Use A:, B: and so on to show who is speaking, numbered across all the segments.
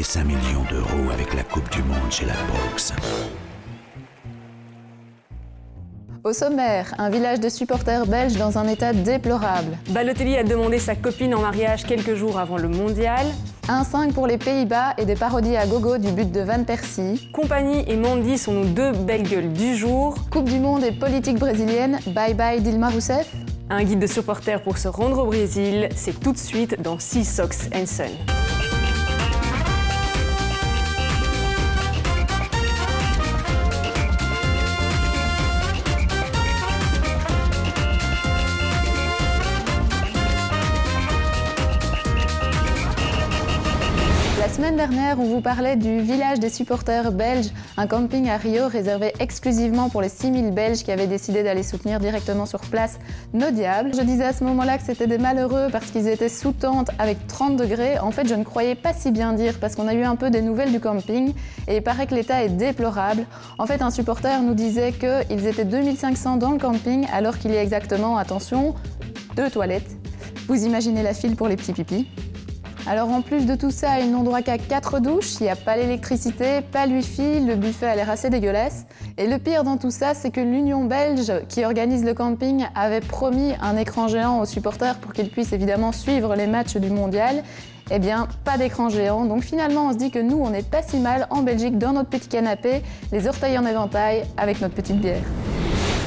A: 5 millions d'euros avec la Coupe du Monde chez la Box.
B: Au sommaire, un village de supporters belges dans un état déplorable.
C: Balotelli a demandé sa copine en mariage quelques jours avant le mondial.
B: 1-5 pour les Pays-Bas et des parodies à gogo du but de Van Persie.
C: Compagnie et Mandy sont nos deux belles gueules du jour.
B: Coupe du Monde et politique brésilienne, bye bye Dilma Rousseff.
C: Un guide de supporters pour se rendre au Brésil, c'est tout de suite dans Sea Sox and Sun.
B: La semaine dernière, on vous parlait du village des supporters belges, un camping à Rio réservé exclusivement pour les 6000 Belges qui avaient décidé d'aller soutenir directement sur place nos Diables. Je disais à ce moment-là que c'était des malheureux parce qu'ils étaient sous tente avec 30 degrés. En fait, je ne croyais pas si bien dire parce qu'on a eu un peu des nouvelles du camping et il paraît que l'état est déplorable. En fait, un supporter nous disait qu'ils étaient 2500 dans le camping alors qu'il y a exactement, attention, 2 toilettes. Vous imaginez la file pour les petits pipis? Alors en plus de tout ça, ils n'ont droit qu'à 4 douches, il n'y a pas l'électricité, pas le wifi, le buffet a l'air assez dégueulasse. Et le pire dans tout ça, c'est que l'Union belge, qui organise le camping, avait promis un écran géant aux supporters pour qu'ils puissent évidemment suivre les matchs du mondial. Eh bien, pas d'écran géant, donc finalement on se dit que nous, on n'est pas si mal en Belgique dans notre petit canapé, les orteils en éventail, avec notre petite bière.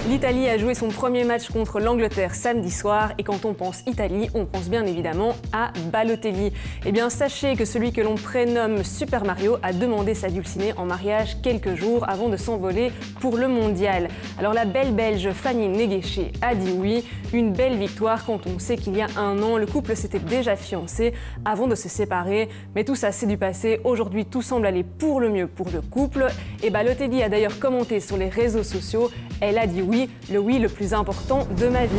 C: L'Italie a joué son premier match contre l'Angleterre samedi soir et quand on pense Italie, on pense bien évidemment à Balotelli. Eh bien, sachez que celui que l'on prénomme Super Mario a demandé sa dulcinée en mariage quelques jours avant de s'envoler pour le mondial. Alors la belle Belge Fanny Néguéché a dit oui, une belle victoire quand on sait qu'il y a un an, le couple s'était déjà fiancé avant de se séparer. Mais tout ça, c'est du passé. Aujourd'hui, tout semble aller pour le mieux pour le couple. Et Balotelli a d'ailleurs commenté sur les réseaux sociaux. Elle a dit oui le plus important de ma vie.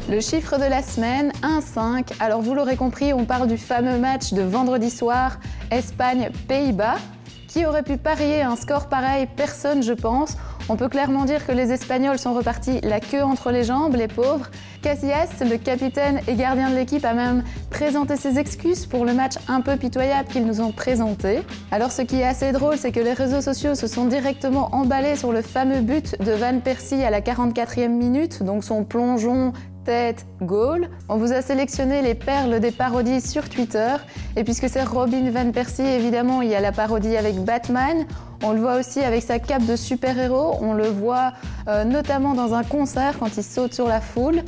B: Le chiffre de la semaine, 1-5. Alors vous l'aurez compris, on parle du fameux match de vendredi soir, Espagne-Pays-Bas. Qui aurait pu parier un score pareil? Personne, je pense. On peut clairement dire que les Espagnols sont repartis la queue entre les jambes, les pauvres. Casillas, le capitaine et gardien de l'équipe, a même présenté ses excuses pour le match un peu pitoyable qu'ils nous ont présenté. Alors ce qui est assez drôle, c'est que les réseaux sociaux se sont directement emballés sur le fameux but de Van Persie à la 44e minute, donc son plongeon tête, goal. On vous a sélectionné les perles des parodies sur Twitter. Et puisque c'est Robin Van Persie, évidemment, il y a la parodie avec Batman. On le voit aussi avec sa cape de super-héros. On le voit notamment dans un concert quand il saute sur la foule.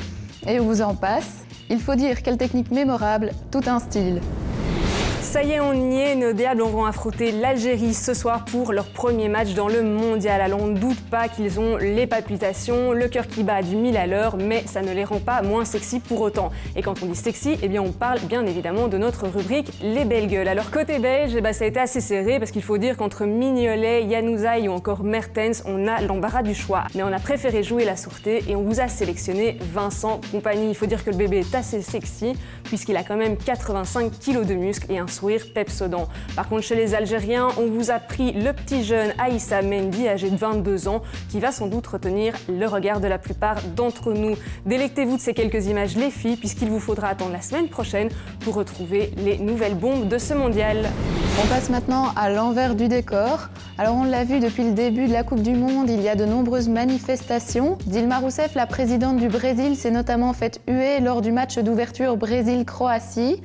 B: Et on vous en passe. Il faut dire quelle technique mémorable, tout un style.
C: Ça y est, on y est, nos Diables vont affronter l'Algérie ce soir pour leur premier match dans le mondial. Alors on ne doute pas qu'ils ont les palpitations, le cœur qui bat à du 1000 à l'heure, mais ça ne les rend pas moins sexy pour autant. Et quand on dit sexy, eh bien on parle bien évidemment de notre rubrique Les Belles Gueules. Alors côté belge, ça a été assez serré parce qu'il faut dire qu'entre Mignolet, Januzaj ou encore Mertens, on a l'embarras du choix. Mais on a préféré jouer la sûreté et on vous a sélectionné Vincent Kompany. Il faut dire que le bébé est assez sexy puisqu'il a quand même 85 kg de muscles et un sourire pepsodent. Par contre, chez les Algériens, on vous a pris le petit jeune Aïssa Mendy, âgé de 22 ans, qui va sans doute retenir le regard de la plupart d'entre nous. Délectez-vous de ces quelques images, les filles, puisqu'il vous faudra attendre la semaine prochaine pour retrouver les nouvelles bombes de ce mondial.
B: On passe maintenant à l'envers du décor. Alors on l'a vu depuis le début de la Coupe du Monde, il y a de nombreuses manifestations. Dilma Rousseff, la présidente du Brésil, s'est notamment faite huer lors du match d'ouverture Brésil-Croatie.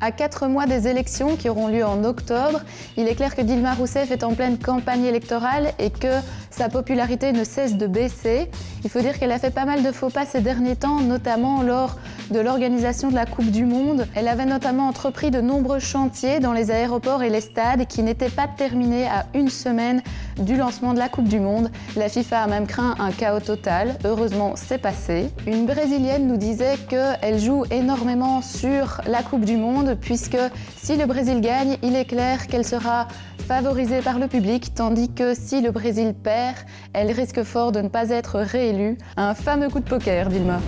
B: À 4 mois des élections qui auront lieu en octobre, il est clair que Dilma Rousseff est en pleine campagne électorale et que sa popularité ne cesse de baisser. Il faut dire qu'elle a fait pas mal de faux pas ces derniers temps, notamment lors de l'organisation de la Coupe du Monde. Elle avait notamment entrepris de nombreux chantiers dans les aéroports et les stades qui n'étaient pas terminés à une semaine du lancement de la Coupe du Monde. La FIFA a même craint un chaos total. Heureusement, c'est passé. Une Brésilienne nous disait qu'elle joue énormément sur la Coupe du Monde puisque si le Brésil gagne, il est clair qu'elle sera favorisée par le public, tandis que si le Brésil perd, elle risque fort de ne pas être réélue. Un fameux coup de poker, Dilma.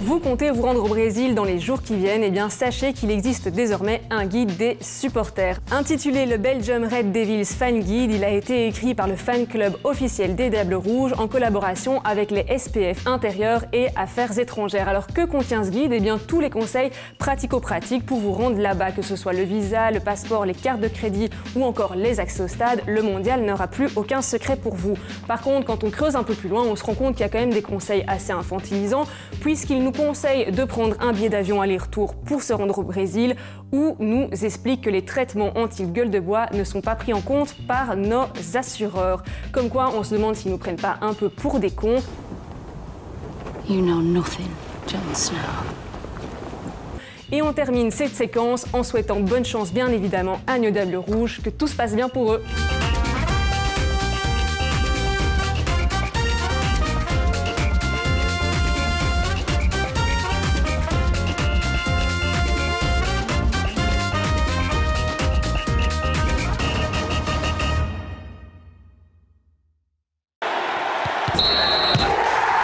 C: Vous comptez vous rendre au Brésil dans les jours qui viennent, et bien sachez qu'il existe désormais un guide des supporters. Intitulé le Belgium Red Devils Fan Guide, il a été écrit par le fan club officiel des Diables Rouges en collaboration avec les SPF intérieurs et affaires étrangères. Alors que contient ce guide? Eh bien tous les conseils pratico-pratiques pour vous rendre là-bas, que ce soit le visa, le passeport, les cartes de crédit ou encore les accès au stade. Le mondial n'aura plus aucun secret pour vous. Par contre, quand on creuse un peu plus loin, on se rend compte qu'il y a quand même des conseils assez infantilisants, puisqu'il nous conseille de prendre un billet d'avion aller-retour pour se rendre au Brésil, ou nous explique que les traitements anti-gueule de bois ne sont pas pris en compte par nos assureurs. Comme quoi, on se demande s'ils nous prennent pas un peu pour des cons.
D: You know nothing, Jon Snow.
C: Et on termine cette séquence en souhaitant bonne chance bien évidemment à nos Diables Rouges, que tout se passe bien pour eux.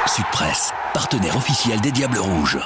A: Sud Presse, partenaire officiel des Diables Rouges.